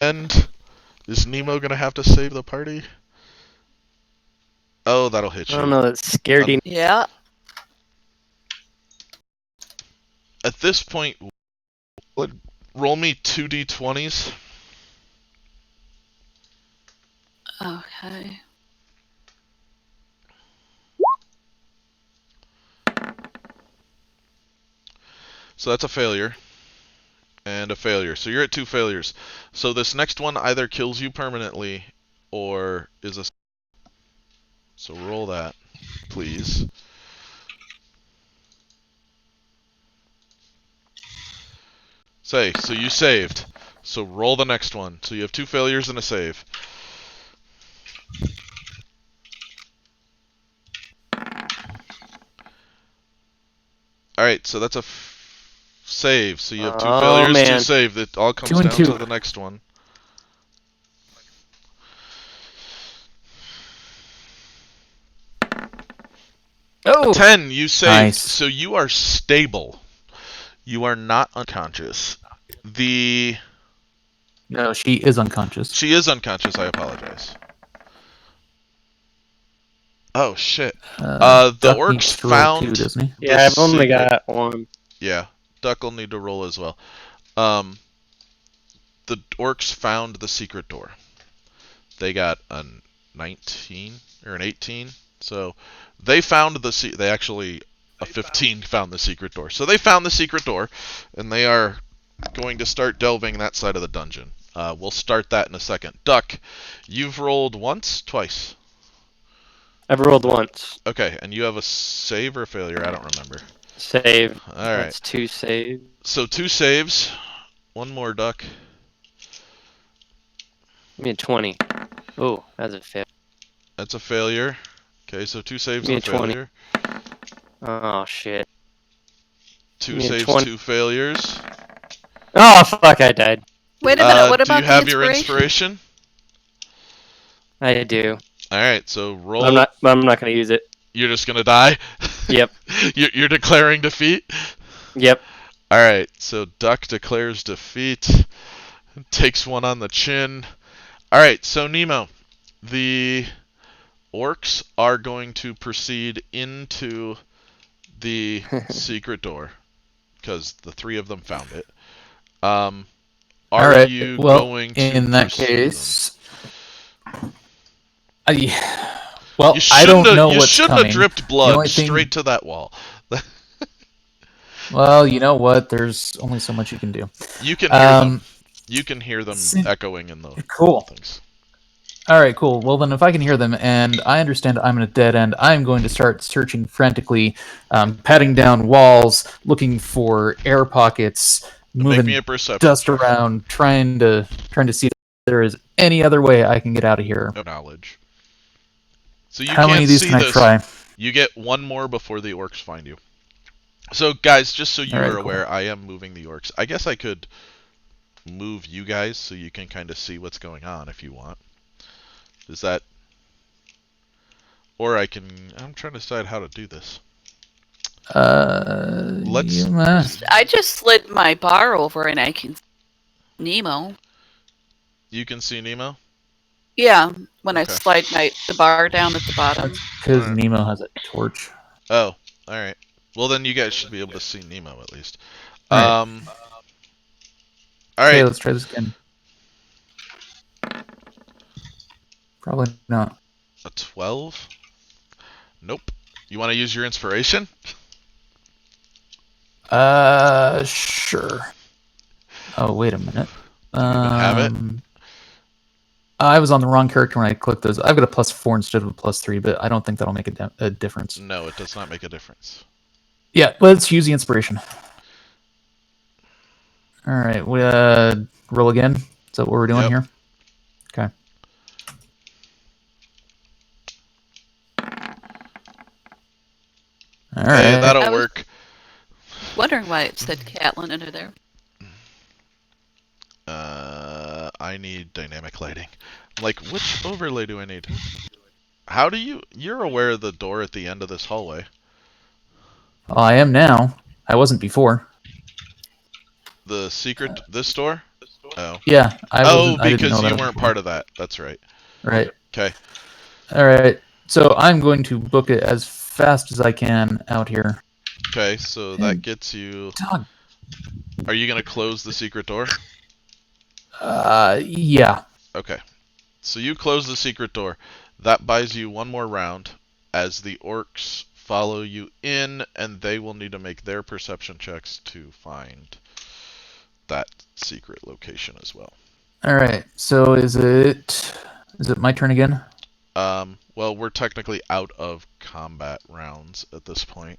And is Nemo gonna have to save the party? Oh, that'll hit I you. don't know, that scared him. Yeah. At this point, roll me 2d20s. Okay. So that's a failure. And a failure. So you're at 2 failures. So this next one either kills you permanently or is a... So roll that, please. So you saved. So roll the next one. So you have 2 failures and a save. Alright, so that's a save. So you have 2 failures, man. 2 save. It all comes 2 and down 2. to the next one. Oh! 10, you saved. Nice. So you are stable. You are not unconscious. No, she is unconscious. She is unconscious, I apologize. Oh, shit. The Duck orcs needs to roll found... 2, doesn't he? Yeah, I've only secret. got 1. Yeah, Duck will need to roll as well. The orcs found the secret door. They got a 19 or an 18. So they found they actually a 15 found the secret door. So they found the secret door, and they are going to start delving that side of the dungeon. We'll start that in a second. Duck, you've rolled once, twice. I've rolled once. Okay, and you have a save or a failure? I don't remember. Save. All right. That's 2 saves. So 2 saves. One more, Duck. Give me a 20. Oh, that's a fail. That's a failure. Okay, so 2 saves Give me and a a 20. failure. Oh, shit. 2 Give me a saves, 20. 2 failures. Oh, fuck, I died. Wait a minute. What Do about you have the your inspiration? I do. Alright, so roll. I'm not going to use it. You're just gonna die? Yep. You're declaring defeat? Yep. Alright, so Duck declares defeat. Takes one on the chin. Alright, so Nemo. The orcs are going to proceed into the secret door. Because the 3 of them found it. Are Alright, you well, going to in that pursue case... well, You I don't know you what's shouldn't coming. have dripped The blood only thing- straight to that wall. Well, you know what? There's only so much you can do. You can hear them. You can hear them sin- echoing in the Cool. things. Alright, cool. Well, then if I can hear them, and I understand I'm in a dead end, I'm going to start searching frantically, patting down walls, looking for air pockets, Make me moving a perception. dust around, trying to see if there is any other way I can get out of here. No knowledge. So you How can't many of these see can I this. try? You get one more before the orcs find you. So guys, just so you Alright, are cool. aware, I am moving the orcs. I guess I could move you guys so you can kind of see what's going on if you want. Is that... Or I'm trying to decide how to do this. Let's... I just slid my bar over and I can see Nemo. You can see Nemo? Yeah, when I Okay. slide the bar down at the bottom. Because Alright. Nemo has a torch. Oh, alright. Well, then you guys should be able to see Nemo at least. Alright. Alright. Okay, let's try this again. Probably not. A 12? Nope. You want to use your inspiration? Sure. Oh, wait a minute. have it? I was on the wrong character when I clicked those. I've got a +4 instead of a +3, but I don't think that'll make a difference. No, it does not make a difference. Yeah, let's use the inspiration. Alright, we roll again. Is that what we're doing Yep. here? Okay. Alright. Hey, that'll I was- work. Wondering why it said Catlin under there. I need dynamic lighting. Like, which overlay do I need? How do you... You're aware of the door at the end of this hallway. Well, I am now. I wasn't before. The secret... This door? Oh. Yeah, I Oh, wasn't. I didn't know because that. you weren't part of that. That's right. Right. Okay. All right. So I'm going to book it as fast as I can out here. Okay, so that And gets you... dog. Are you going to close the secret door? Yeah. Okay. So you close the secret door. That buys you one more round as the orcs follow you in, and they will need to make their perception checks to find that secret location as well. All right. So is it my turn again? Well, we're technically out of combat rounds at this point.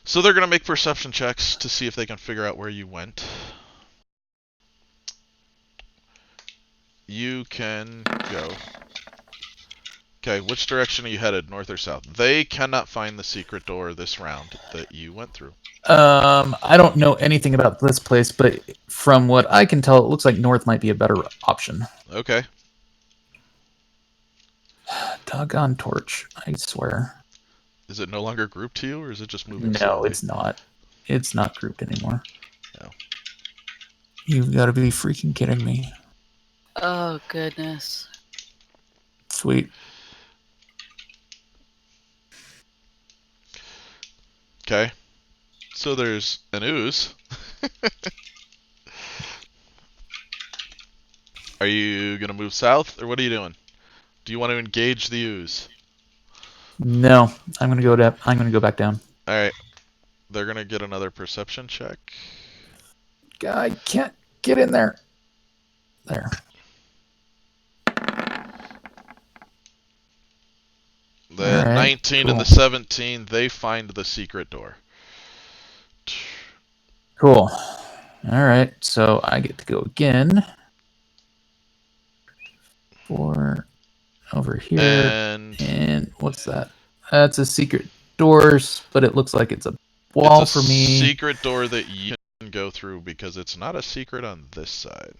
So they're going to make perception checks to see if they can figure out where you went. You can go. Okay, which direction are you headed, north or south? They cannot find the secret door this round that you went through. I don't know anything about this place, but from what I can tell, it looks like north might be a better option. Okay. Doggone torch, I swear. Is it no longer grouped to you, or is it just moving No, slowly? it's not. It's not grouped anymore. No. You've got to be freaking kidding me. Oh, goodness. Sweet. Okay. So there's an ooze. Are you going to move south, or what are you doing? Do you want to engage the ooze? No, I'm gonna go down. I'm gonna go back down. Alright. They're going to get another perception check. I can't get in there. There. The Alright, 19 and the cool. 17, they find the secret door. Cool. All right, so I get to go again. For over here. And what's that? That's a secret doors, but it looks like it's a wall it's a for me. secret door that you can go through because it's not a secret on this side.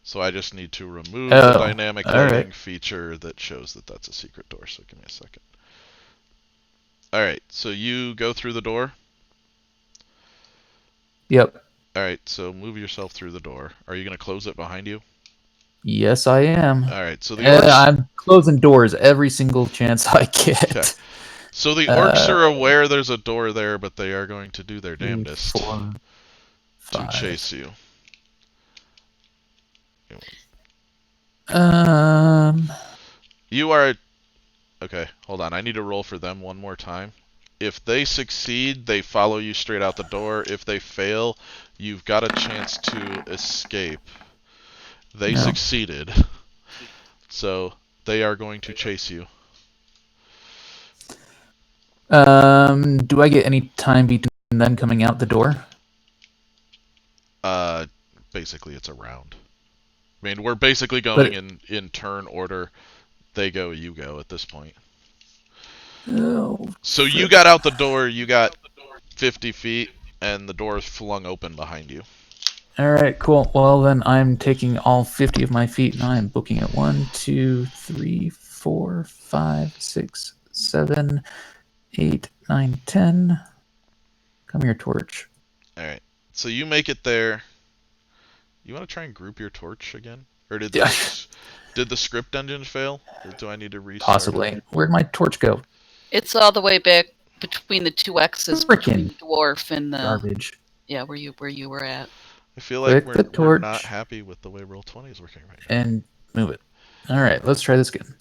So I just need to remove the dynamic lighting feature that shows that that's a secret door. So give me a second. Alright, so you go through the door. Yep. Alright, so move yourself through the door. Are you going to close it behind you? Yes, I am. Alright, so the orcs... I'm closing doors every single chance I get. Okay. So the orcs are aware there's a door there, but they are going to do their damnedest 4, 5. to chase you. You are... Okay, hold on. I need to roll for them one more time. If they succeed, they follow you straight out the door. If they fail, you've got a chance to escape. They succeeded. So they are going to chase you. Do I get any time between them coming out the door? Basically it's a round. I mean, we're basically going in turn order. They go, you go at this point. Oh, so you got out the door, you got 50 feet, and the door is flung open behind you. Alright, cool. Well, then I'm taking all 50 of my feet and I'm booking it. 1, 2, 3, 4, 5, 6, 7, 8, 9, 10. Come here, torch. Alright, so you make it there. You want to try and group your torch again? Or did the script engine fail? Or do I need to restart? Possibly. Where'd my torch go? It's all the way back between the two X's between the dwarf and the garbage. Yeah, where you were at. I feel like we're not happy with the way Roll20 is working right now. And move it. All right, let's try this again.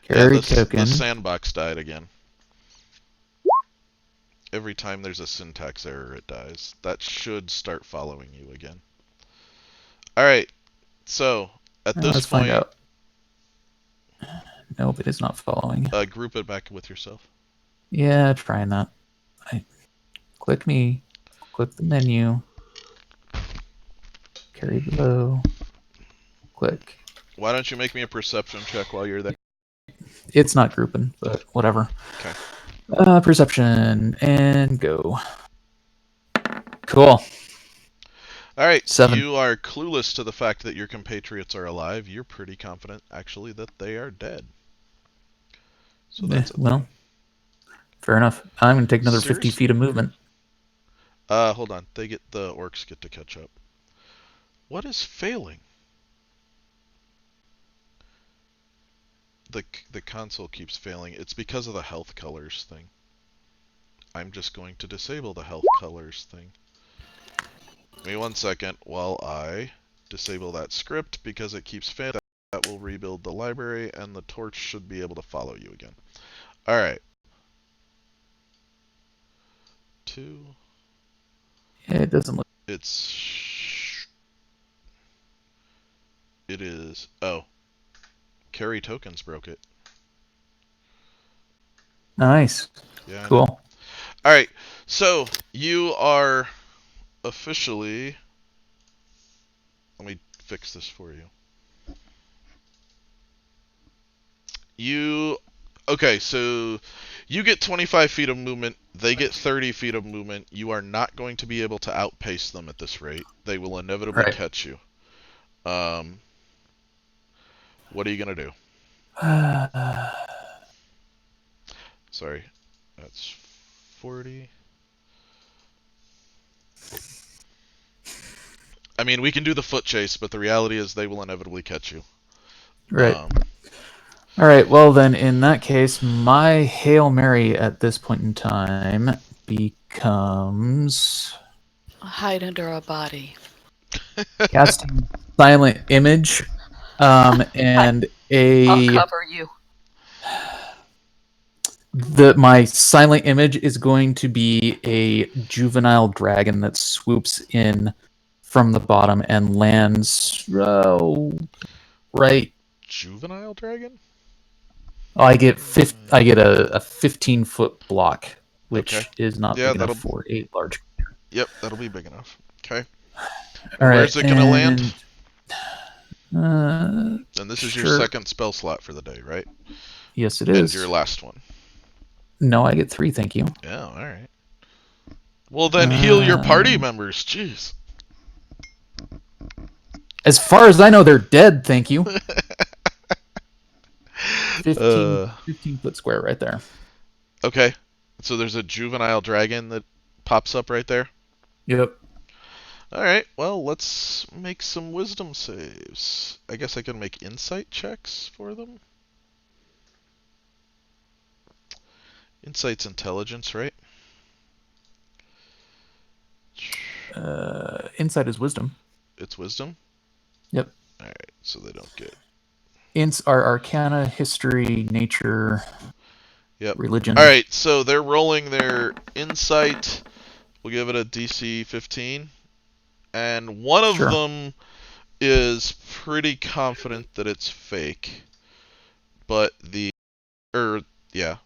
Carry token. The sandbox died again. Every time there's a syntax error, it dies. That should start following you again. All right, so at this let's point, find out. Nope, it is not following. Group it back with yourself. Yeah, trying that. Click me. Click the menu. Carry below. Click. Why don't you make me a perception check while you're there? It's not grouping, but whatever. Okay. Perception and go. Cool. All right. 7. You are clueless to the fact that your compatriots are alive. You're pretty confident, actually, that they are dead. So that's well, fair enough. I'm going to take another 50 feet of movement. Hold on. The orcs get to catch up. What is failing? The console keeps failing. It's because of the health colors thing. I'm just going to disable the health colors thing. Give me 1 second while I disable that script because it keeps failing. That will rebuild the library and the torch should be able to follow you again. Alright. 2. Yeah, it doesn't look. It is. Oh. Carry tokens broke it. Nice. Yeah. Cool. Alright. So, you are officially. Let me fix this for you. Okay, so you get 25 feet of movement, they get 30 feet of movement. You are not going to be able to outpace them at this rate. They will inevitably Right. catch you. What are you going to do? Sorry, that's 40. I mean, we can do the foot chase, but the reality is they will inevitably catch you. Right. All right. Well, then, in that case, my Hail Mary at this point in time becomes Hide under a body. casting Silent Image, and I'll a cover you. my Silent Image is going to be a juvenile dragon that swoops in from the bottom and lands right. Juvenile dragon? Oh, I get a 15-foot block, which Okay. is not Yeah, big enough for a large. Yep, that'll be big enough. Okay. All right, Where's it going to land? And And this is your sure. second spell slot for the day, right? Yes, it And is. your last one. No, I get 3, thank you. Yeah, alright. Well, then heal your party members. Jeez. As far as I know, they're dead, thank you. 15-foot square right there. Okay. So there's a juvenile dragon that pops up right there? Yep. Alright, well, let's make some wisdom saves. I guess I can make insight checks for them? Insight's intelligence, right? Insight is wisdom. It's wisdom? Yep. Alright, so they don't get... Ints are arcana, history, nature, Yep. religion. Alright, so they're rolling their insight. We'll give it a DC 15. And one of Sure. them is pretty confident that it's fake. But yeah.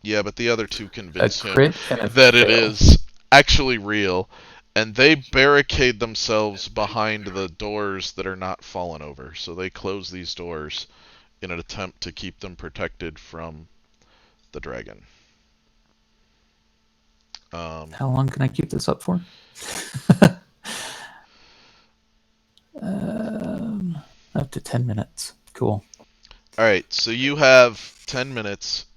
Yeah, but the other two convince him crit and a that it fail. is actually real. And they barricade themselves behind the doors that are not fallen over. So they close these doors in an attempt to keep them protected from the dragon. How long can I keep this up for? Up to 10 minutes. Cool. Alright, so you have 10 minutes.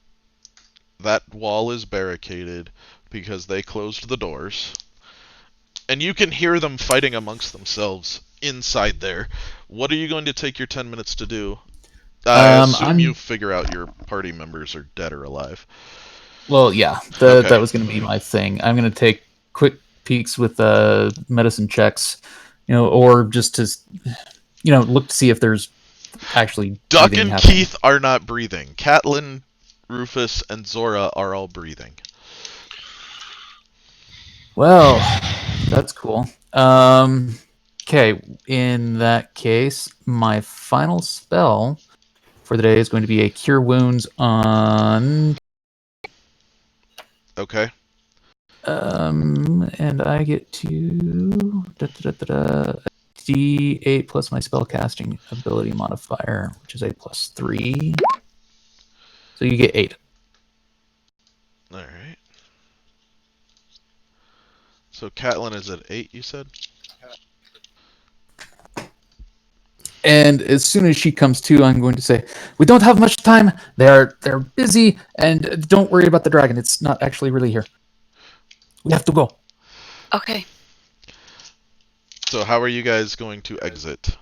That wall is barricaded because they closed the doors. And you can hear them fighting amongst themselves inside there. What are you going to take your 10 minutes to do? I assume you figure out your party members are dead or alive. Well, yeah, Okay. that was going to be my thing. I'm going to take quick peeks with medicine checks, or just to, look to see if there's actually Duck breathing and happening. Keith are not breathing. Catelyn, Rufus, and Zora are all breathing. Well, that's cool. Okay, in that case, my final spell for the day is going to be a Cure Wounds on... Okay. And I get to D8 plus my spellcasting ability modifier, which is a +3. So you get 8. Alright. So Catelyn is at 8, you said? And as soon as she comes to, I'm going to say, "We don't have much time. They're busy, and don't worry about the dragon. It's not actually really here. We have to go." Okay. So how are you guys going to exit?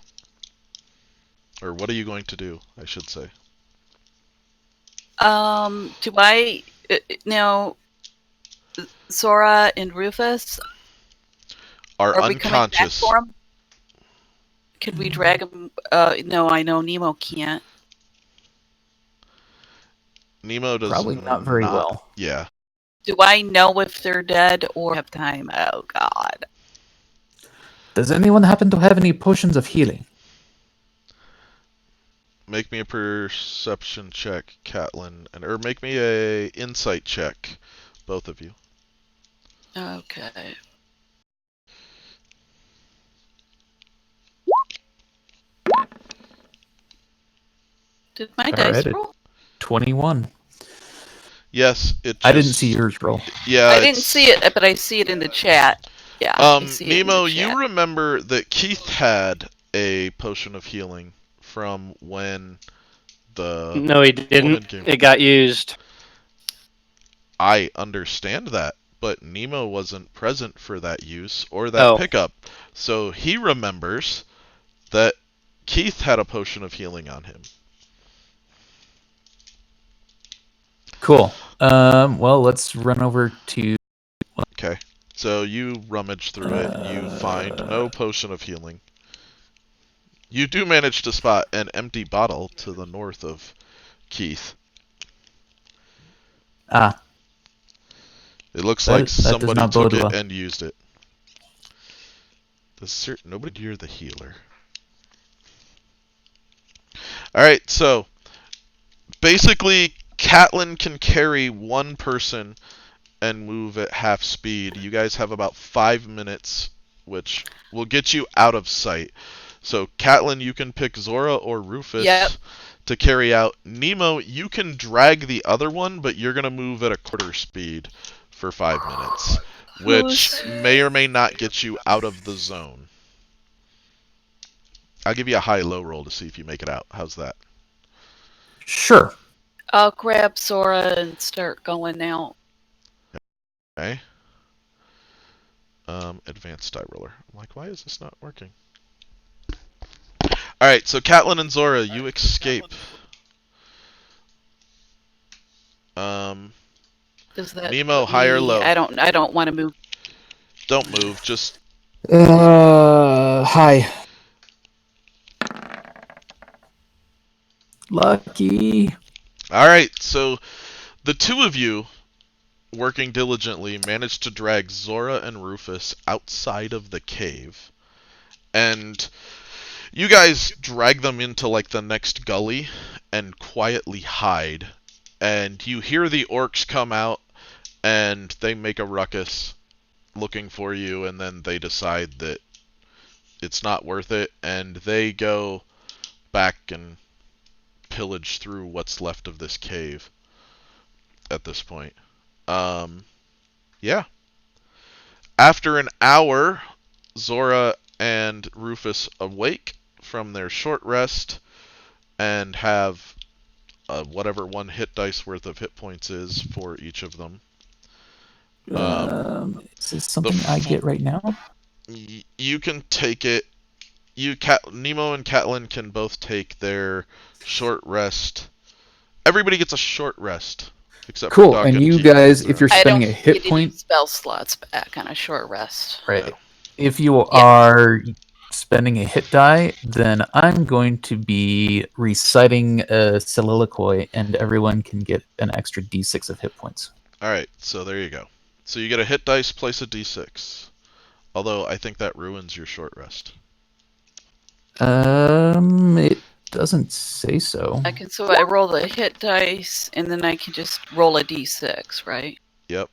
Or what are you going to do, I should say? Do I now Sora and Rufus? Are Are we coming back unconscious. for them? Could we drag them? No, I know Nemo can't. Nemo does Probably not very well. Yeah. Do I know if they're dead or have time? Oh God. Does anyone happen to have any potions of healing? Make me a perception check, Catelyn, or make me a insight check, both of you. Okay. Did my dice Alrighty. roll? 21. Yes, it. I didn't see yours roll. Yeah, I didn't see it, but I see it in the chat. Yeah. I see it in the Nemo, chat. you remember that Keith had a potion of healing from when the No, he woman didn't. came. It got used. I understand that, but Nemo wasn't present for that use or that pickup, so he remembers that Keith had a potion of healing on him. Cool. Well, let's run over to. Okay, so you rummage through it, you find no potion of healing. You do manage to spot an empty bottle to the north of Keith. Ah. It looks like somebody not took bode it well. and used it. Nobody near the healer. Alright, so basically Catelyn can carry one person and move at half speed. You guys have about 5 minutes, which will get you out of sight. So Catelyn, you can pick Zora or Rufus to carry out. Nemo, you can drag the other one, but you're going to move at a quarter speed for 5 minutes, which may or may not get you out of the zone. I'll give you a high-low roll to see if you make it out. How's that? Sure. I'll grab Sora and start going out. Okay. Advanced die roller. I'm like, why is this not working? Alright, so Catelyn and Zora, you escape. Does that Nemo, high or low? I don't want to move. Don't move, just... Hi. Lucky. Alright, so the two of you, working diligently, managed to drag Zora and Rufus outside of the cave. And you guys drag them into, like, the next gully and quietly hide. And you hear the orcs come out, and they make a ruckus looking for you, and then they decide that it's not worth it, and they go back and pillage through what's left of this cave at this point. Yeah. After an hour, Zora and Rufus awake from their short rest and have whatever one hit dice worth of hit points is for each of them. Is this something I get right now? You can take it. Nemo and Catelyn can both take their short rest. Everybody gets a short rest. Except Cool, for Duck and you Keith guys, and if you're Zora. I don't spending a hit get point, any spell slots back on a short rest. right? If you are spending a hit die, then I'm going to be reciting a soliloquy, and everyone can get an extra d6 of hit points. Alright, so there you go. So you get a hit dice, place a d6. Although I think that ruins your short rest. It doesn't say so. So I roll the hit dice, and then I can just roll a d6, right? Yep.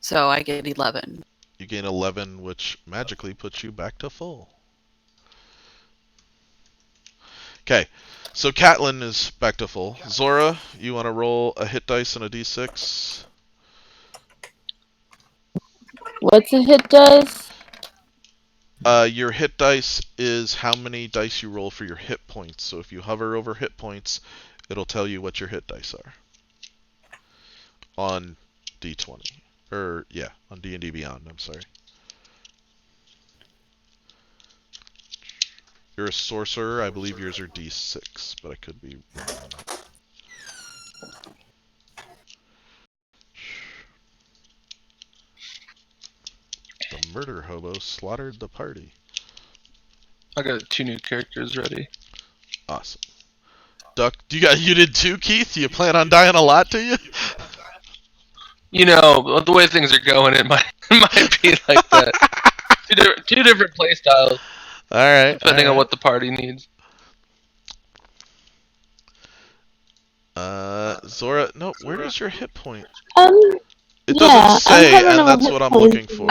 So I get 11. You gain 11, which magically puts you back to full. Okay, so Catelyn is back to full. Zora, you want to roll a hit dice and a d6? What's a hit dice? Your hit dice is how many dice you roll for your hit points. So if you hover over hit points, it'll tell you what your hit dice are on D20. Or, yeah, on D&D Beyond, I'm sorry. You're a sorcerer. I believe yours are D6, but I could be wrong. The murder hobo slaughtered the party. I got 2 new characters ready. Awesome. Duck, you did too, Keith? You plan on dying a lot, do you? You know, the way things are going, it might be like that. Two different play styles, Alright. depending on what the party needs. Zora, no, where is your hit point? It Yeah, doesn't say, I'm having and a that's hit what I'm point. looking for.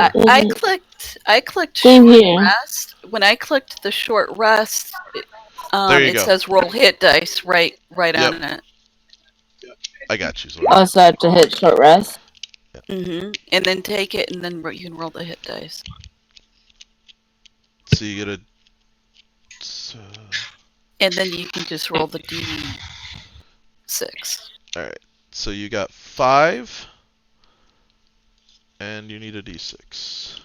I clicked Same short here. rest. When I clicked the short rest, There you it go. says roll hit dice right Yep. on it. I got you, Zora. Oh, so I have to hit short rest? And then take it, and then you can roll the hit dice. So you get a... And then you can just roll the D6. Alright, so you got 5, and you need a D6.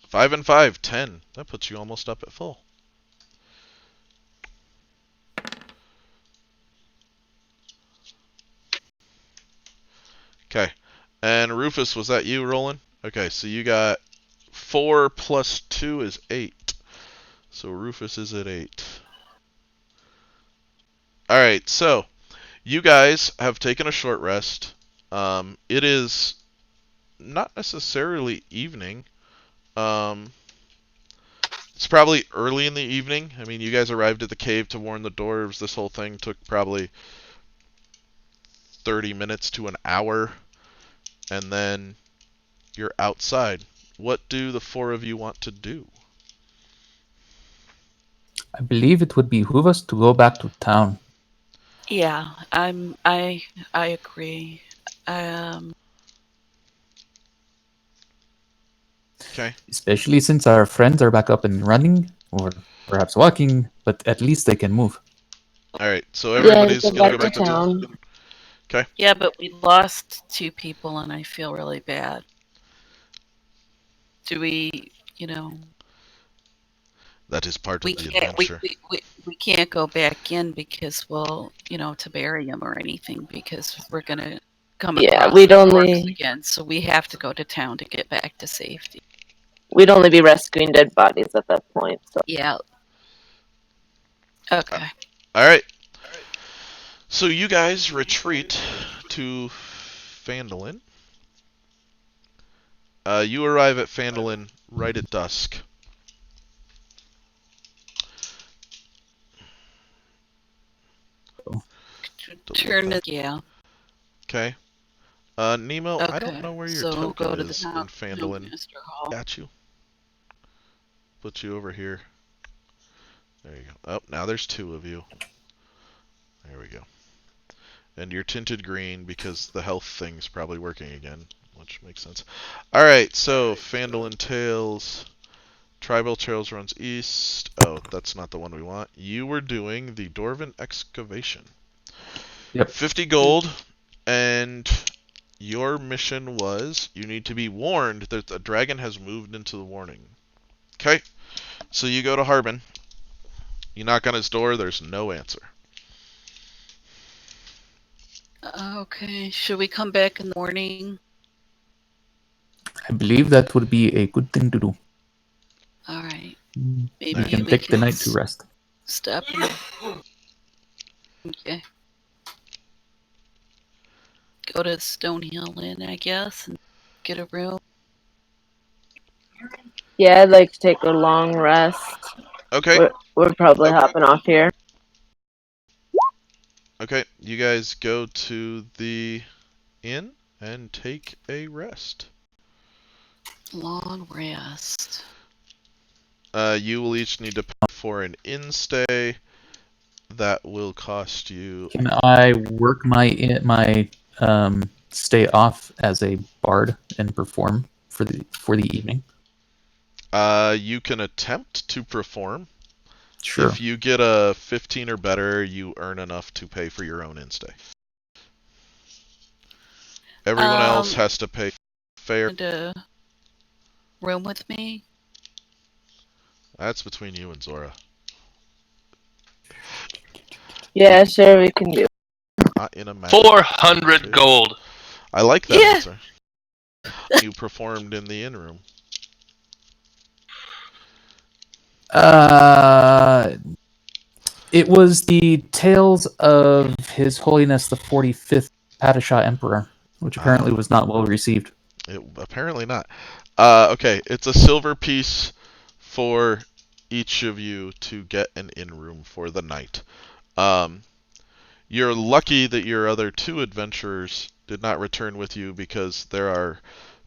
5 and 5, 10. That puts you almost up at full. Okay, and Rufus, was that you rolling? Okay, so you got 4 plus 2 is 8. So Rufus is at 8. Alright, so you guys have taken a short rest. It is not necessarily evening. It's probably early in the evening. I mean, you guys arrived at the cave to warn the dwarves. This whole thing took probably 30 minutes to an hour. And then you're outside. What do the 4 of you want to do? I believe it would behoove us to go back to town. Yeah, I agree. Okay. Especially since our friends are back up and running, or perhaps walking, but at least they can move. Alright, so Yeah, everybody's go gonna go back back to to town. town. Yeah, but we lost 2 people, and I feel really bad. Do we, That is part we of the can't adventure. we can't go back in because to bury him or anything because we're gonna come Yeah, across we'd the orcs only again. So we have to go to town to get back to safety. we'd only be rescuing dead bodies at that point. So Yeah. Okay. Alright. So you guys retreat to Phandalin. You arrive at Phandalin right at dusk. Turn it. Yeah. Okay. Nemo, I don't Okay, know where your so token go to the is town in Phandalin. Minister Hall. Got you. Put you over here. There you go. Oh, now there's 2 of you. There we go. And you're tinted green because the health thing's probably working again, which makes sense. Alright, so Phandalin Tales. Tribal Trails runs east. Oh, that's not the one we want. You were doing the Dwarven Excavation. Yep. 50 gold, and your mission was you need to be warned that the dragon has moved into the warning. Okay, so you go to Harbin. You knock on his door, there's no answer. Okay, should we come back in the morning? I believe that would be a good thing to do. All right. We Maybe can we take the can night to rest. stop. Okay. Go to Stonehill Inn, I guess, and get a room. yeah, I'd like to take a long rest. Okay, We're probably hopping off here. okay, you guys go to the inn and take a rest. Long rest. You will each need to pay for an inn stay. That will cost you. Can I work my stay off as a bard and perform for the evening? You can attempt to perform. Sure. If you get a 15 or better, you earn enough to pay for your own in-stay. Everyone else has to pay fair. To room with me. That's between you and Zora. Yeah, sure, we can do. Not in a magic 400 gold. I like that Yeah. answer. You performed in the inn room. It was the Tales of His Holiness the 45th Padishah Emperor, which apparently was not well received. Apparently not. Okay, it's a silver piece for each of you to get an inn room for the night. You're lucky that your other two adventurers did not return with you because there are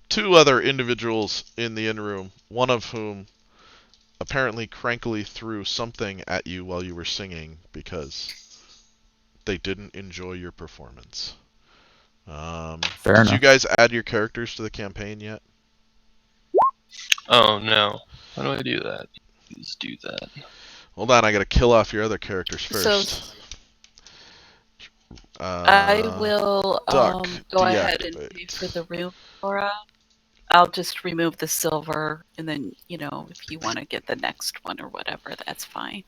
two other individuals in the inn room, one of whom apparently crankily threw something at you while you were singing because they didn't enjoy your performance. Fair did enough. you guys add your characters to the campaign yet? Oh no. How do I do that? Please do that. Hold on, I gotta kill off your other characters first. So I will Duck, go ahead and deactivate. pay for the room, Laura. I'll just remove the silver, and then, you know, if you want to get the next one or whatever, that's fine.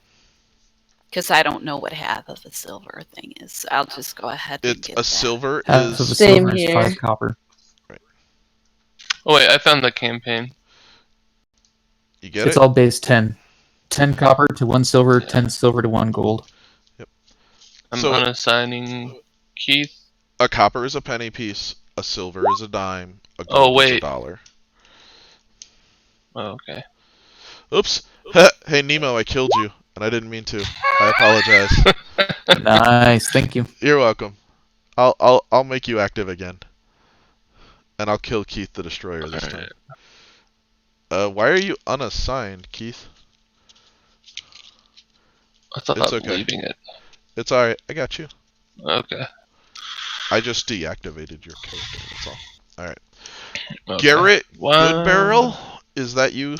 Because I don't know what half of the silver thing is. I'll just go ahead and It's get a that. silver Half of the is Same silver is here. 5 copper. Oh wait, I found the campaign. you get It's it? all base 10. 10 copper to 1 silver, 10 silver to 1 gold. I'm So- unassigning Keith. A copper is a penny piece, a silver is a dime, a Oh, gold is a wait. dollar. Oh, okay. Oops. Hey Nemo, I killed you, and I didn't mean to. I apologize. Nice, thank you. You're welcome. I'll make you active again, and I'll kill Keith the Destroyer this time. Why are you unassigned, Keith? I thought It's I was okay. leaving it. It's alright. I got you. Okay. I just deactivated your character. That's all. Alright. Okay. Garrett Wow. Goodbarrel? Is that you?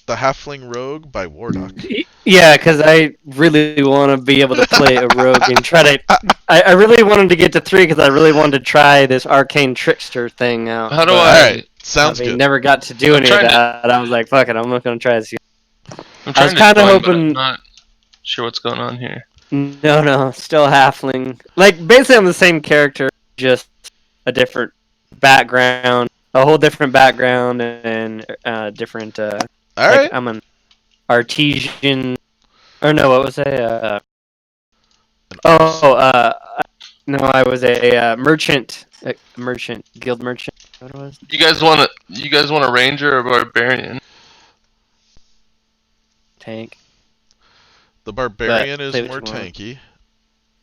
The Halfling Rogue by Wardock. Yeah, because I really want to be able to play a rogue and try to. I really wanted to get to 3 because I really wanted to try this arcane trickster thing out. How do but Alright. Sounds I good. never got to do I'm any of trying to- that. I was like, fuck it, I'm not going to try this. I'm I was trying to kinda join, but I'm hoping- not sure what's going on here. No, still halfling. Like, basically, I'm the same character, just a different background, a whole different background, and different. Like, Alright. I'm an artesian. Or no, what was I? No, I was a merchant. Guild merchant. What it was? You guys want a ranger or a barbarian? Tank. The Barbarian But is say what more you want. tanky.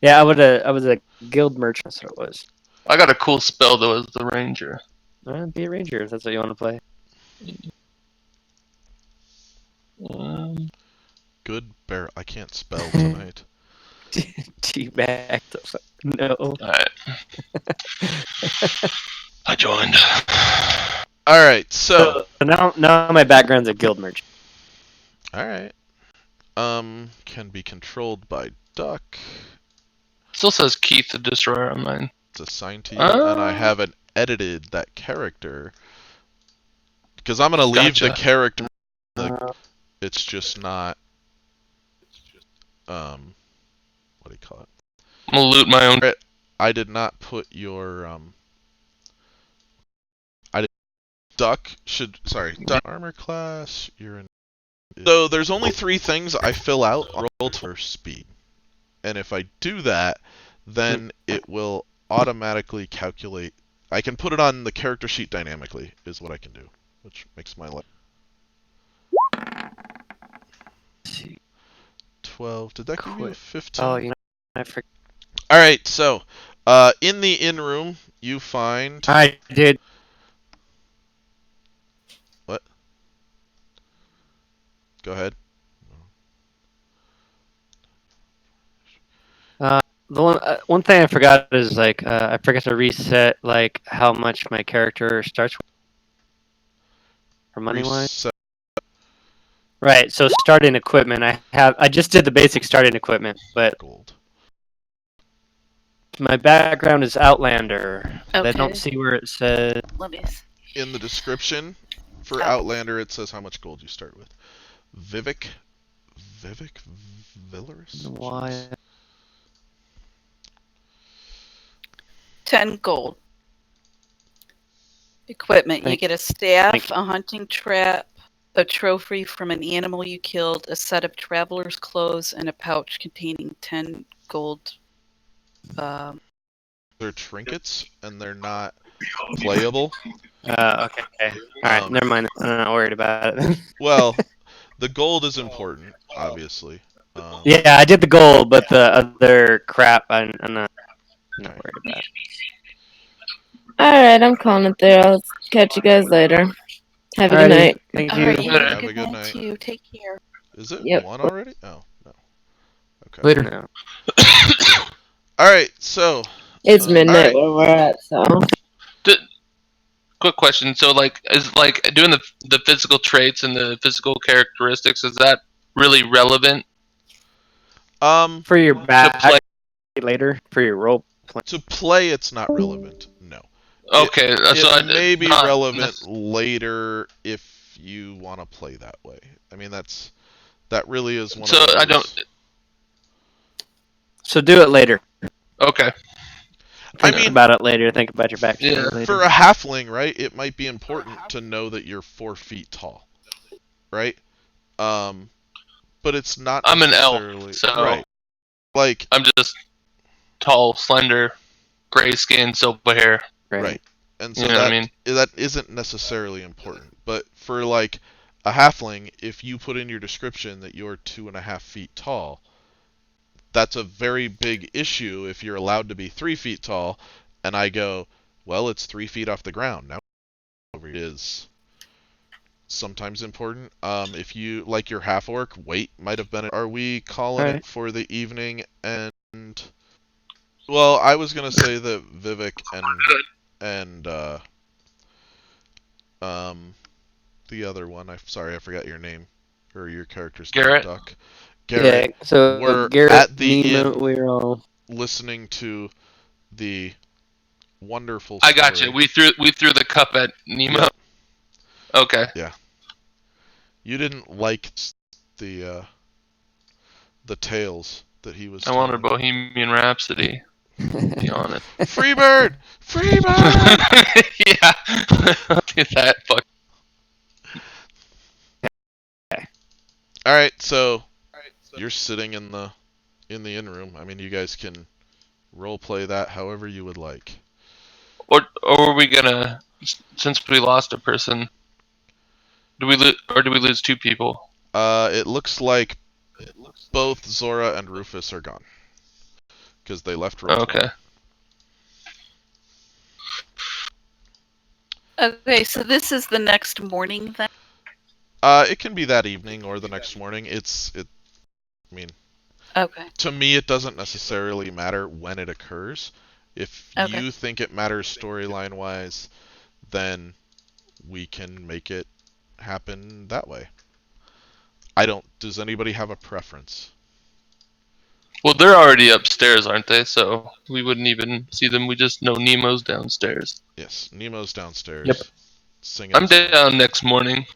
Yeah, I was a guild merchant. That's what it was. I got a cool spell though as the ranger. Be a ranger if that's what you want to play. Good bear. I can't spell tonight. Teabag. No. Alright. I joined. Alright, so. Now my background's a guild merchant. Alright. Can be controlled by Duck. Still says Keith the Destroyer on mine. It's assigned to you, and I haven't edited that character. Because I'm going to leave the Gotcha. character. It's just not. What do you call it? I'm gonna loot my own. I did not put your Duck should Duck armor class. You're in. So there's only 3 things I fill out on roll for speed, and if I do that, then it will automatically calculate. I can put it on the character sheet dynamically, is what I can do, which makes my life. 12. Did that give you a 15? Oh, you know, I forgot. All right, so in the inn room, you find. I did. What? Go ahead. one thing I forgot is like I forgot to reset like how much my character starts with for money wise. Reset. Right. So starting equipment, I just did the basic starting equipment, but Gold. my background is Outlander. But I don't Okay. see where it says. Let me see. In the description for Oh. Outlander, it says how much gold you start with. Vivek Villaris? Why? Jeez. 10 gold. Equipment. You Thank- get a staff, thank you. a hunting trap, a trophy from an animal you killed, a set of traveler's clothes, and a pouch containing 10 gold. They're trinkets and they're not playable. Okay. All right. Never mind. I'm not worried about it. Well, the gold is important, obviously. Yeah, I did the gold, but the other crap, I'm not worried about. Alright, I'm calling it there. I'll catch you guys later. Have a good Alrighty, night. thank All you. right, you have Have a a good good night night. too. Take care. Is it Yep. 1 already? Oh, no. Okay. Later. No. Alright, so. It's midnight Alright. where we're at, so. Quick question. So, like, is like doing the physical traits and the physical characteristics, is that really relevant For your to back play? later, for your role play. To play, it's not relevant. No. Okay, so It may be not relevant nec- later if you want to play that way. I mean, that really is one So of those. I don't. So do it later. Okay. Think mean- about it later. Think about your back Yeah. later. For a halfling, right? It might be important to know that you're 4 feet tall, right? But it's not. I'm an elf, necessarily so right. Like I'm just tall, slender, gray skin, silver hair. right, and so You know what that I mean? that isn't necessarily important. But for like a halfling, if you put in your description that you're 2.5 feet tall, that's a very big issue if you're allowed to be 3 feet tall, and I go, well, it's 3 feet off the ground. Now it is sometimes important. If you like your half orc, weight might have been. Are we calling Alright. it for the evening? And well, I was gonna say that Vivek and the other one. I'm sorry, I forgot your name or your character's name. Garrett? Duck. Yeah. Garrett. So We're Garrett, at the Nemo, inn. we're all. Listening to the wonderful I story. got you. We threw the cup at Nemo. Yep. Okay. You didn't like the tales that he was I wanted telling. Bohemian Rhapsody. To be honest. Freebird! Freebird! Yeah. I'll do that. Fuck. Alright, so you're sitting in the inn room. I mean, you guys can role play that however you would like. Or are we gonna? Since we lost a person, do we lose 2 people? It looks like both Zora and Rufus are gone because they left roll 20. Okay. Okay, so this is the next morning then? It can be that evening or the next morning. I mean, Okay. to me, it doesn't necessarily matter when it occurs. If Okay. you think it matters storyline wise, then we can make it happen that way. Does anybody have a preference? Well, they're already upstairs, aren't they? So we wouldn't even see them. We just know Nemo's downstairs. Yes, Nemo's downstairs. Yep. Singing. I'm down next morning.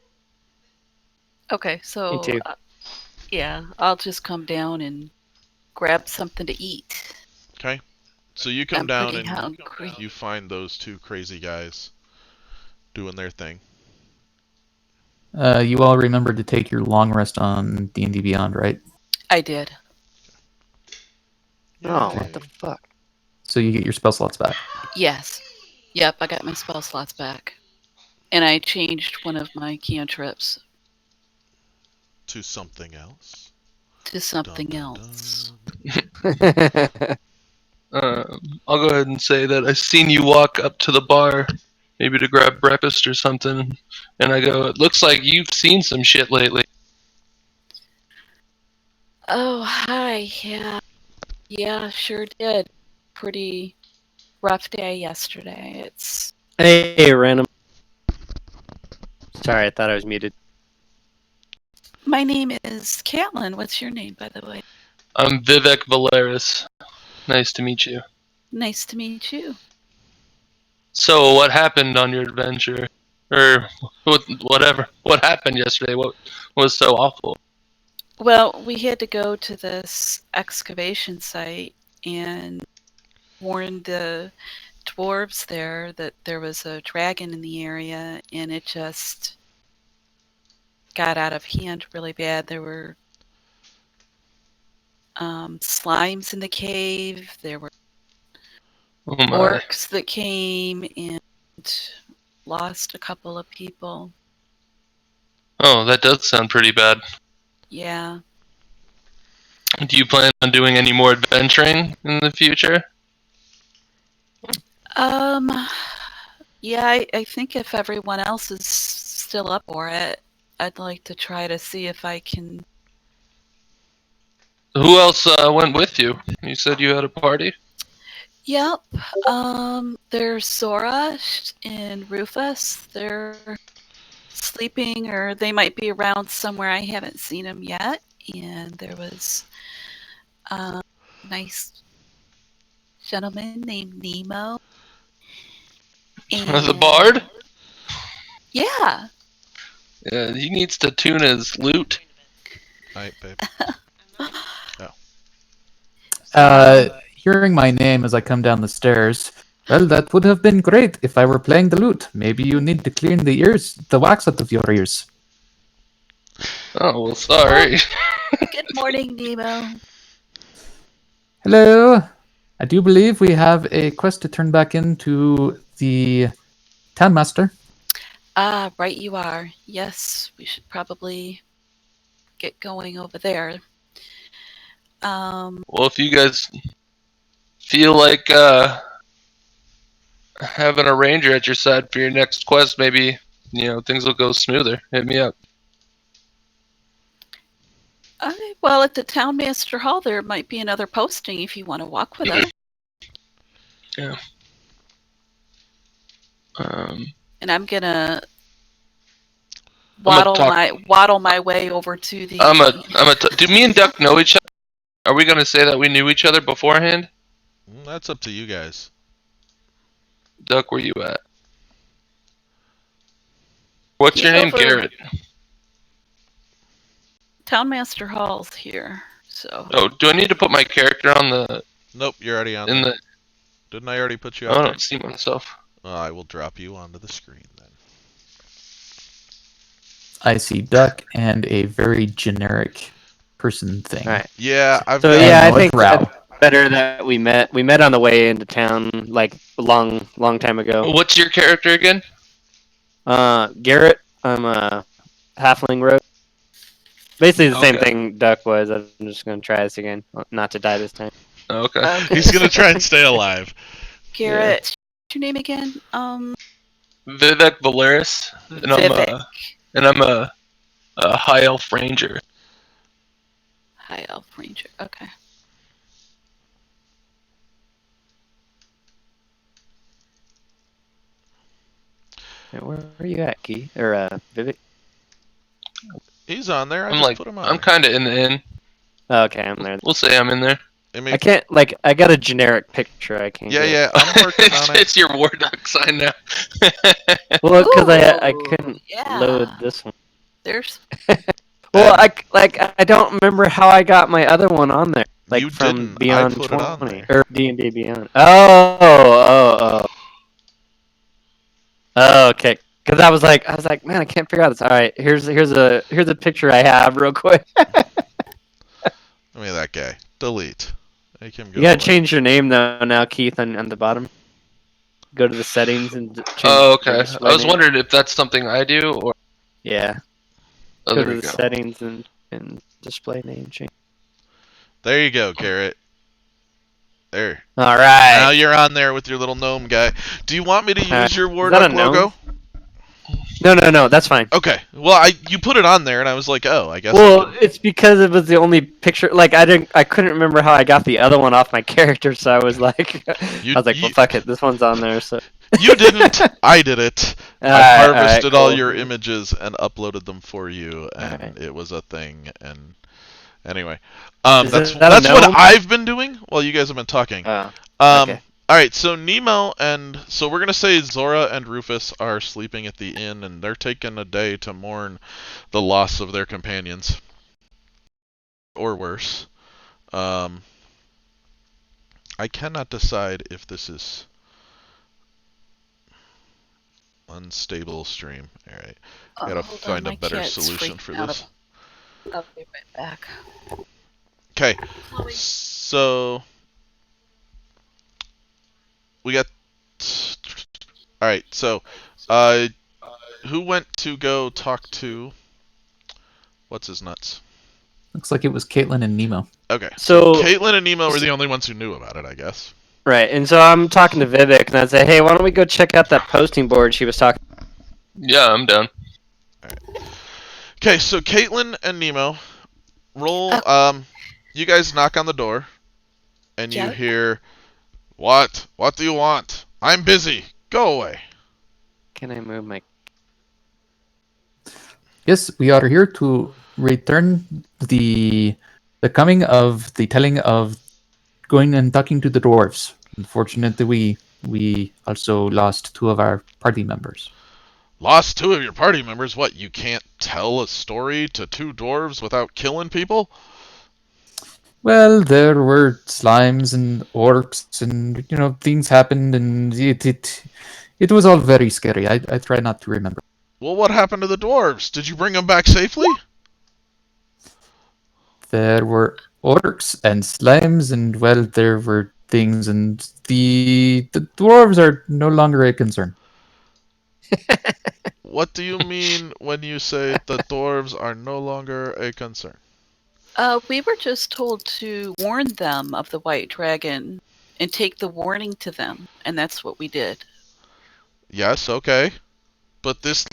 Okay, so Me too. Yeah, I'll just come down and grab something to eat. Okay. So you come I'm down pretty and hungry. you find those 2 crazy guys doing their thing. You all remembered to take your long rest on D&D Beyond, right? I did. Oh, Yay. what the fuck? So you get your spell slots back. Yes. Yep, I got my spell slots back. And I changed one of my cantrips To something else. to something Dun, dun, else. dun. I'll go ahead and say that I seen you walk up to the bar, maybe to grab breakfast or something, and I go, "It looks like you've seen some shit lately." Oh, hi, yeah. Yeah, sure did. Pretty rough day yesterday. Hey, random. Sorry, I thought I was muted. My name is Caitlin. What's your name, by the way? I'm Vivek Valeris. Nice to meet you. Nice to meet you. So, what happened on your adventure? Or whatever. What happened yesterday? What was so awful? Well, we had to go to this excavation site and warn the dwarves there that there was a dragon in the area, and it just got out of hand really bad. There were slimes in the cave. There were Oh my. orcs that came and lost a couple of people. Oh, that does sound pretty bad. Yeah. Do you plan on doing any more adventuring in the future? Yeah, I think if everyone else is still up for it, I'd like to try to see if I can. Who else went with you? You said you had a party? Yep. There's Sora and Rufus. They're sleeping, or they might be around somewhere. I haven't seen them yet. And there was a nice gentleman named Nemo. The bard? Yeah. Yeah, he needs to tune his lute. Alright, babe. Hearing my name as I come down the stairs. Well, that would have been great if I were playing the lute. Maybe you need to clean the wax out of your ears. Oh, well, sorry. Good morning, Nemo. Hello. I do believe we have a quest to turn back into the townmaster. Right you are. Yes, we should probably get going over there. Well, if you guys feel like having a ranger at your side for your next quest, maybe things will go smoother. Hit me up. Well, at the Townmaster Hall, there might be another posting if you want to walk with us. Yeah. And I'm gonna waddle my way over to the. Do me and Duck know each other? Are we gonna say that we knew each other beforehand? That's up to you guys. Duck, where you at? What's your name, Garrett? Townmaster Hall's here, so. Oh, do I need to put my character on the? Nope, you're already on in there. the. Didn't I already put you I out there? don't see myself. I will drop you onto the screen then. I see Duck and a very generic person thing. All right. Yeah, I think it's better that we met. We met on the way into town, like a long time ago. What's your character again? Garrett. I'm a halfling rogue. Basically the same thing Duck was. I'm just gonna try this again, not to die this time. Okay. He's gonna try and stay alive. Garrett, what's your name again? Vivek Valeris, and I'm a high elf ranger. High elf ranger. Okay. Where are you at, Key or Vivek? He's on there. I'm kind of in the inn. Oh, okay, I'm there. We'll say I'm in there. I can't I got a generic picture. I can't. Yeah, I'm working on it. It's your War Duck sign now. Well, because I couldn't load this one. There's. Well, I don't remember how I got my other one on there. Like you from didn't. Beyond I put 20 it on there. or D&D Beyond. Oh, okay. Because I was like, man, I can't figure out this. All right, here's a picture I have real quick. Let me that guy. Delete. Make him go. You gotta change your name though now, Keith, on the bottom. Go to the settings and change. Oh, okay. display I was name. wondering if that's something I do or. Yeah. Oh, Go there to we the go. settings and display name change. There you go, Garrett. There. All right. Now you're on there with your little gnome guy. Do you want me to use your War Is that Duck a gnome? logo? No. That's fine. Okay. Well, you put it on there, and I was like, oh, I guess. Well, it's because it was the only picture. Like I couldn't remember how I got the other one off my character, so I was like, You- well, you- fuck it, this one's on there. So You didn't. I did it. I Alright, harvested all cool. your images and uploaded them for you, and Alright. it was a thing. And anyway, Is that's that a what gnome? I've been doing while you guys have been talking. Okay. All right. So Nemo and so we're gonna say Zora and Rufus are sleeping at the inn, and they're taking a day to mourn the loss of their companions, or worse. I cannot decide if this is unstable stream. All right. I gotta hold on, find a my better cat's solution freaking for out. this. I'll be right back. Okay. So we got. All right. So, who went to go talk to? What's his nuts? Looks like it was Caitlin and Nemo. Okay. So- Caitlin and Nemo were the only ones who knew about it, I guess. Right, and so I'm talking to Vivek, and I say, hey, why don't we go check out that posting board she was talking? Yeah, I'm down. Okay. So Caitlin and Nemo roll. You guys knock on the door, and you Yeah. hear, "What? What do you want? I'm busy. Go away." Can I move my? Yes, we are here to return the coming of the telling of going and talking to the dwarves. Unfortunately, we also lost 2 of our party members. Lost 2 of your party members? What, you can't tell a story to 2 dwarves without killing people? Well, there were slimes and orcs, and things happened, and it was all very scary. I try not to remember. Well, what happened to the dwarves? Did you bring them back safely? There were orcs and slimes, and well, there were things, and the dwarves are no longer a concern. What do you mean when you say the dwarves are no longer a concern? We were just told to warn them of the white dragon and take the warning to them, and that's what we did. Yes, okay. But this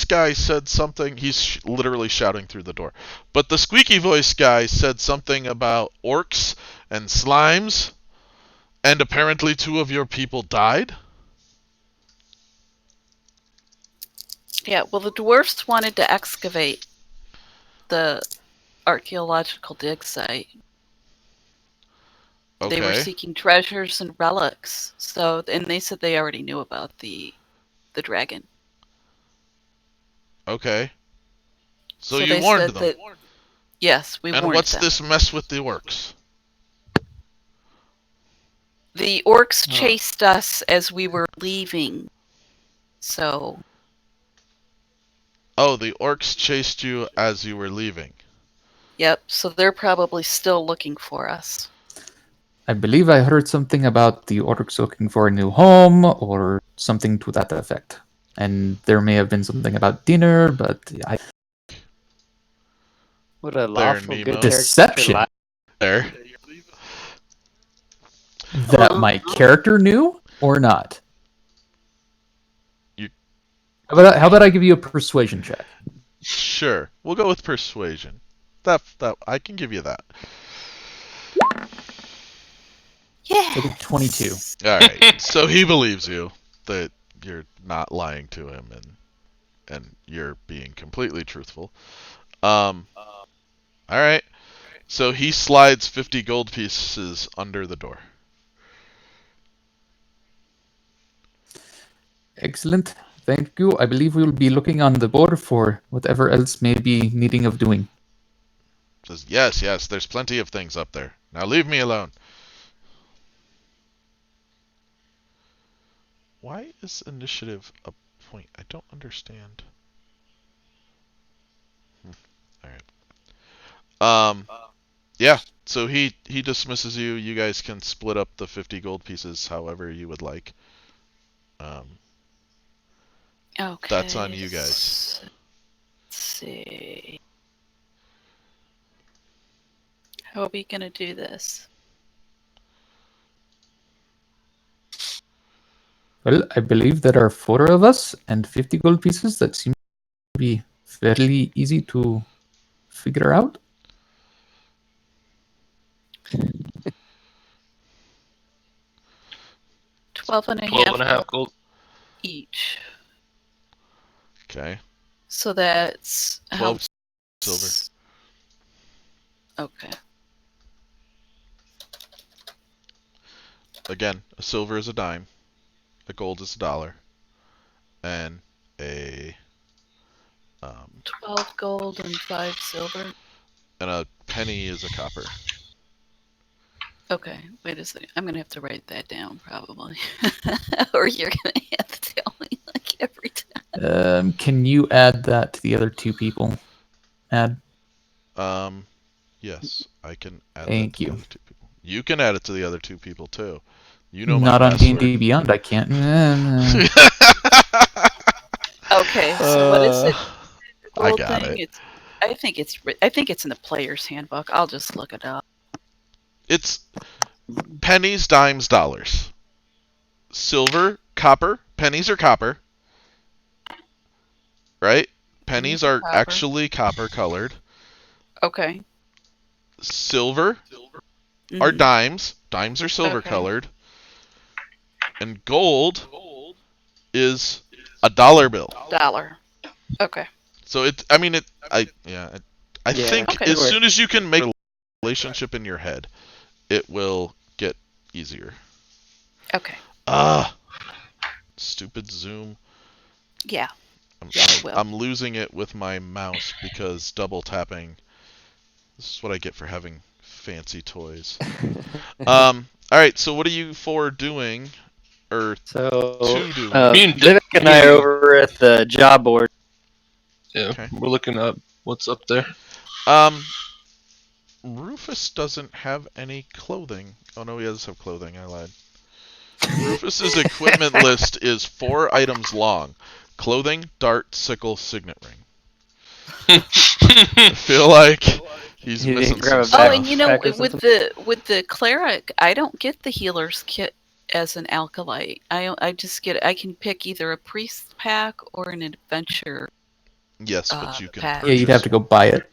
guy said something. He's literally shouting through the door. But the squeaky voice guy said something about orcs and slimes, and apparently 2 of your people died? Yeah, well, the dwarfs wanted to excavate the archaeological dig site. Okay. They were seeking treasures and relics. And they said they already knew about the dragon. Okay. So you they warned said them. that- yes, we And warned what's them. this mess with the orcs? The orcs chased us as we were leaving. So, Oh, the orcs chased you as you were leaving. yep, so they're probably still looking for us. I believe I heard something about the orcs looking for a new home or something to that effect. And there may have been something about dinner, but What a There, lawful Nemo. good character Deception. li- There. that my character knew or not. You- How about I give you a persuasion check? Sure. We'll go with persuasion. That I can give you that. Yeah. I get 22. All right. So he believes you that you're not lying to him and you're being completely truthful. All right. So he slides 50 gold pieces under the door. Excellent. Thank you. I believe we'll be looking on the board for whatever else may be needing of doing. Says, yes, there's plenty of things up there. Now leave me alone. Why is initiative a point? I don't understand. Alright. Yeah, so he dismisses you. You guys can split up the 50 gold pieces however you would like. Okay. That's on you guys. Let's see. How are we gonna do this? Well, I believe there are 4 of us and 50 gold pieces. That seems to be fairly easy to figure out. 12 and a 12 half and a half gold. each. Okay. So that's 12 silver. Okay. Again, a silver is a dime, a gold is $1, and a 12 gold and 5 silver. and a penny is a copper. Okay, wait a second. I'm gonna have to write that down probably, or you're gonna have to tell me like every time. Can you add that to the other 2 people? Add. Yes, I can add that Thank to the you. other 2 people. You can add it to the other 2 people too. You know my Not on password. D&D Beyond, I can't. Okay, so what is it? I Gold got thing? it. I think it's in the player's handbook. I'll just look it up. It's pennies, dimes, dollars. Silver, copper. Pennies are copper. Right? Pennies are Copper. actually copper colored. Okay. Silver are Mhm. dimes. Dimes are silver Okay. colored. And gold is a dollar bill. Dollar. Okay. So I Yeah, think Okay. as soon as you can make a relationship in your head, it will get easier. Okay. Stupid Zoom. Yeah. Yeah, I will. I'm losing it with my mouse because double tapping. This is what I get for having fancy toys. All right. So what are you 4 doing, or So 2 doing? Vivek and I are over at the job board. Yeah, Okay. we're looking up what's up there. Rufus doesn't have any clothing. Oh no, he does have clothing. I lied. Rufus's equipment list is 4 items long: clothing, dart, sickle, signet ring. I feel like he's He missing didn't grab some a Oh, stuff. and you know, backpack or with something? the cleric, I don't get the healer's kit as an alkalite. I can pick either a priest pack or an adventure. Yes, but you can pack. purchase. Yeah, you'd have to go buy it.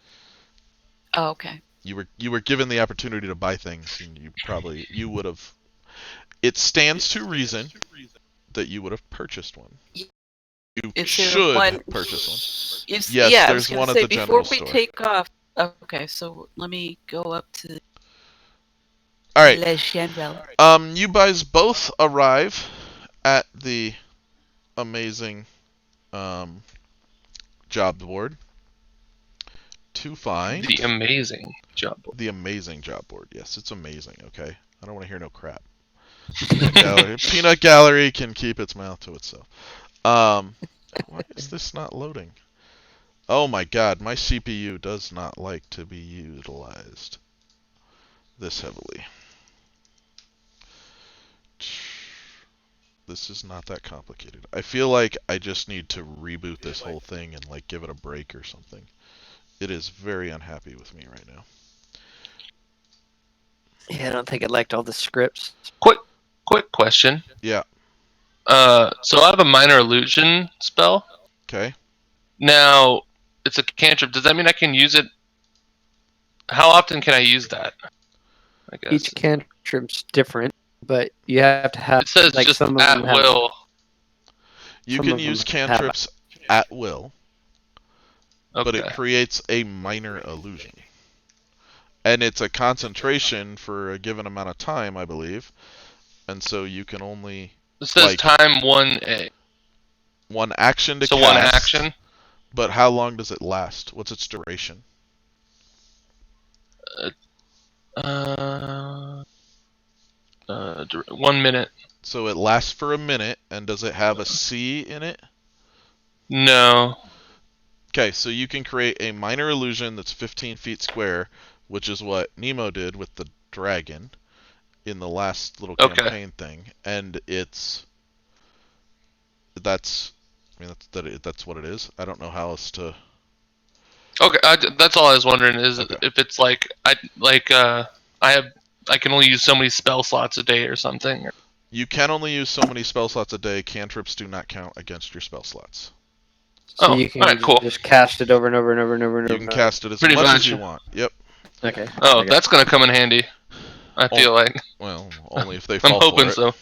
Oh, okay. You were given the opportunity to buy things, and you would have. It stands to reason that you would have purchased one. You Is there should one? purchase one. Yes, Yes, I there's was gonna one at say the before general we store. take off. Okay, so let me go up to All right. Le General. You guys both arrive at the amazing job board to find The amazing job board. the amazing job board. Yes, it's amazing. Okay, I don't want to hear no crap. Peanut Gallery can keep its mouth to itself. Why is this not loading? Oh my God, my CPU does not like to be utilized this heavily. This is not that complicated. I feel like I just need to reboot this whole thing and like give it a break or something. It is very unhappy with me right now. Yeah, I don't think it liked all the scripts. Quick question. Yeah. So I have a minor illusion spell. Okay. Now, it's a cantrip. Does that mean I can use it? How often can I use that? I guess. Each cantrip's different, but you have to have. It says like just some of at them have, will. You some can of them use have- cantrips at will, Okay. but it creates a minor illusion. And it's a concentration for a given amount of time, I believe. And so you can only It says time 1A. one action to So cast. one action. But how long does it last? What's its duration? 1 minute. So it lasts for a minute, and does it have a C in it? No. Okay, so you can create a minor illusion that's 15 feet square, which is what Nemo did with the dragon in the last little campaign thing, and that's what it is. I don't know how else to. Okay, that's all I was wondering is if it's like I can only use so many spell slots a day or something. You can only use so many spell slots a day. Cantrips do not count against your spell slots. So Oh, you can alright, cool. just cast it over and over and over and over and You over. can cast it as Pretty much much. as you want. Yep. Okay. Oh, Okay. that's gonna come in handy. I feel like. Well, only if they I'm fall hoping for it. so.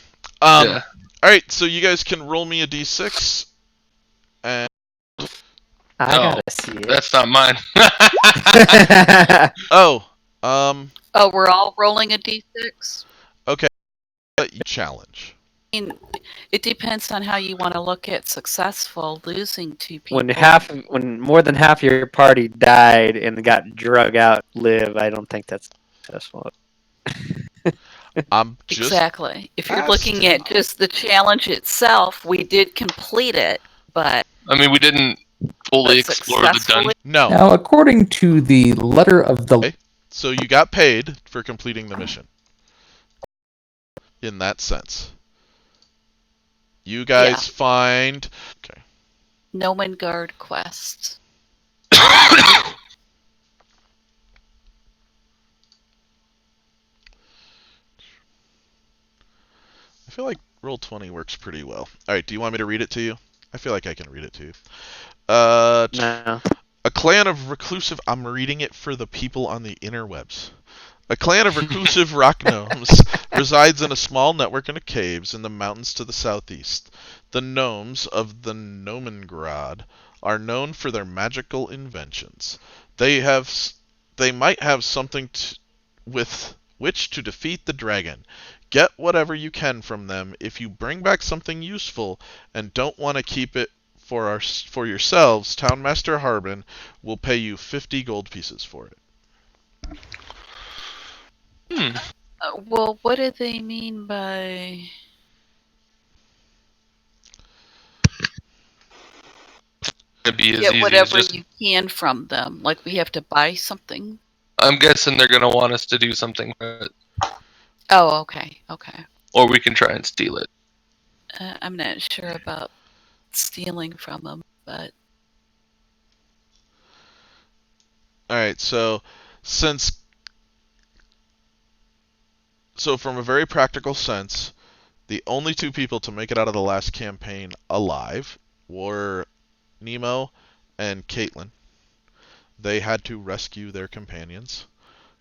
Yeah. Yeah. All right, so you guys can roll me a d6, and I Oh, gotta see it. That's not mine. Oh, we're all rolling a d6? you challenge. I mean, it depends on how you want to look at successful losing two people. when more than half your party died and got drug out live, I don't think that's successful. I'm just Exactly. If you're asking. looking at just the challenge itself, we did complete it, but I mean, we didn't fully explore the dungeon. No. Now, according to the letter of the Okay. So you got paid for completing the mission. In that sense. You guys find. Okay. Nomengard quest. I feel like Roll20 works pretty well. Alright, do you want me to read it to you? I feel like I can read it to you. No. A clan of reclusive... I'm reading it for the people on the interwebs. A clan of reclusive rock gnomes resides in a small network of caves in the mountains to the southeast. The gnomes of the Nomengrad are known for their magical inventions. They might have something with which to defeat the dragon. Get whatever you can from them. If you bring back something useful and don't want to keep it for yourselves, Townmaster Harbin will pay you 50 gold pieces for it. Well, what do they mean by... Be as Get easy whatever as just, you can from them. Like we have to buy something? I'm guessing they're gonna want us to do something, Oh, okay. Okay. or we can try and steal it. I'm not sure about stealing from them, but... Alright, so from a very practical sense, the only two people to make it out of the last campaign alive were Nemo and Caitlin. They had to rescue their companions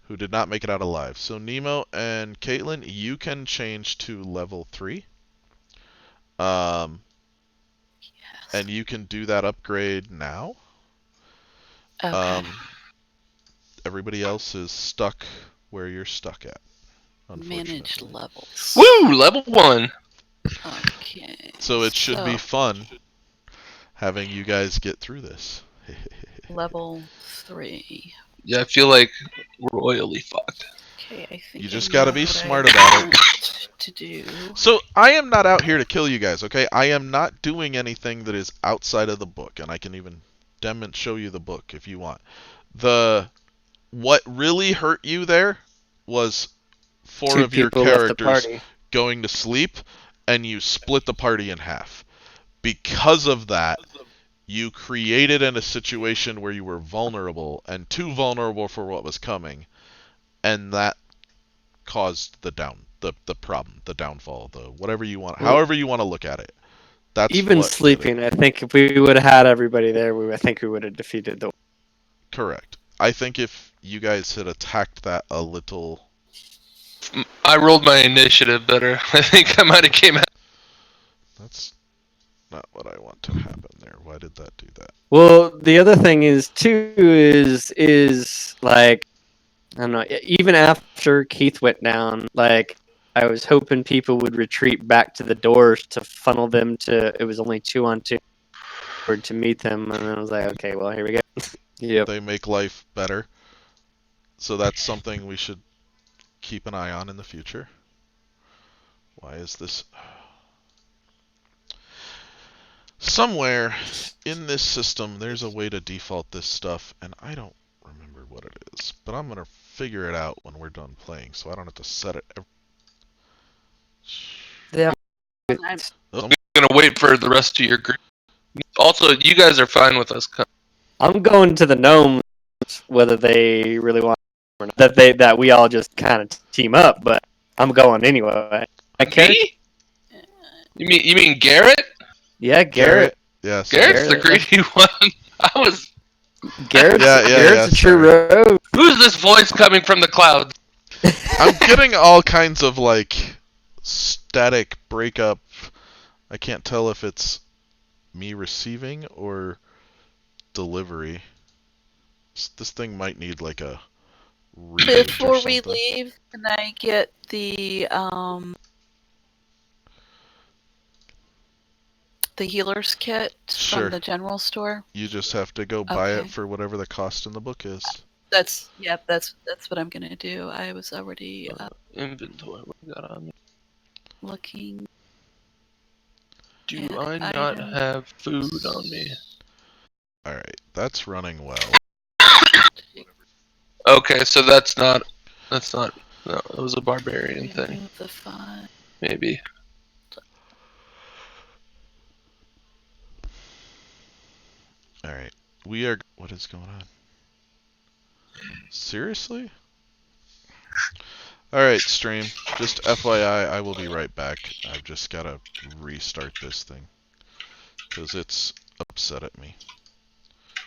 who did not make it out alive. So Nemo and Caitlin, you can change to level 3. Yes. And you can do that upgrade now. Okay. Everybody else is stuck where you're stuck at. Manage levels. Woo! Level 1! Okay. So it should be fun having you guys get through this. Level 3. Yeah, I feel like we're royally fucked. Okay, I think You just I gotta know be what smart I about it. want to do. So I am not out here to kill you guys, okay? I am not doing anything that is outside of the book, and I can even show you the book if you want. What really hurt you there was 4 Two of your people left the characters party. going to sleep, and you split the party in half. Because of that, you created in a situation where you were vulnerable, and too vulnerable for what was coming, and that caused the problem, the downfall, the whatever you want, however you want to look at it. That's Even what did it. sleeping, I think if we would have had everybody there, I think we would have defeated the... Correct. I think if you guys had attacked that a little... I rolled my initiative better. I think I might have came out. That's not what I want to happen there. Why did that do that? Well, the other thing is too is like, I don't know. Even after Keith went down, like I was hoping people would retreat back to the doors to funnel them to. It was only 2-on-2 or to meet them, and I was like, okay, well here we go. Yep. They make life better. So that's something we should keep an eye on in the future. Why is this... Somewhere in this system, there's a way to default this stuff, and I don't remember what it is. But I'm going to figure it out when we're done playing, so I don't have to set it every... Yeah. I'm gonna wait for the rest of your group. Also, you guys are fine with us. I'm going to the gnomes, whether they really want or not. That we all just kind of team up, but I'm going anyway. Me? You mean Garrett? Yeah, Garrett. Yes. Garrett's the Garrett. greedy one. I was. Garrett's, Yeah, Garrett's a true sorry. rogue. Who's this voice coming from the clouds? I'm getting all kinds of like static breakup. I can't tell if it's me receiving or delivery. This thing might need like a reboot or Before we something. leave, can I get the healer's kit Sure. from the general store? You just have to go buy Okay. it for whatever the cost in the book is. That's what I'm gonna do. I was already Inventory. What we got on me? looking. Do And I not items. have food on me? Alright, that's running well. Okay, so that's not. No, it was a barbarian thing. Remove the font. Maybe. Alright, we are. What is going on? Seriously? Alright, stream. Just FYI, I will be right back. I've just gotta restart this thing. Because it's upset at me.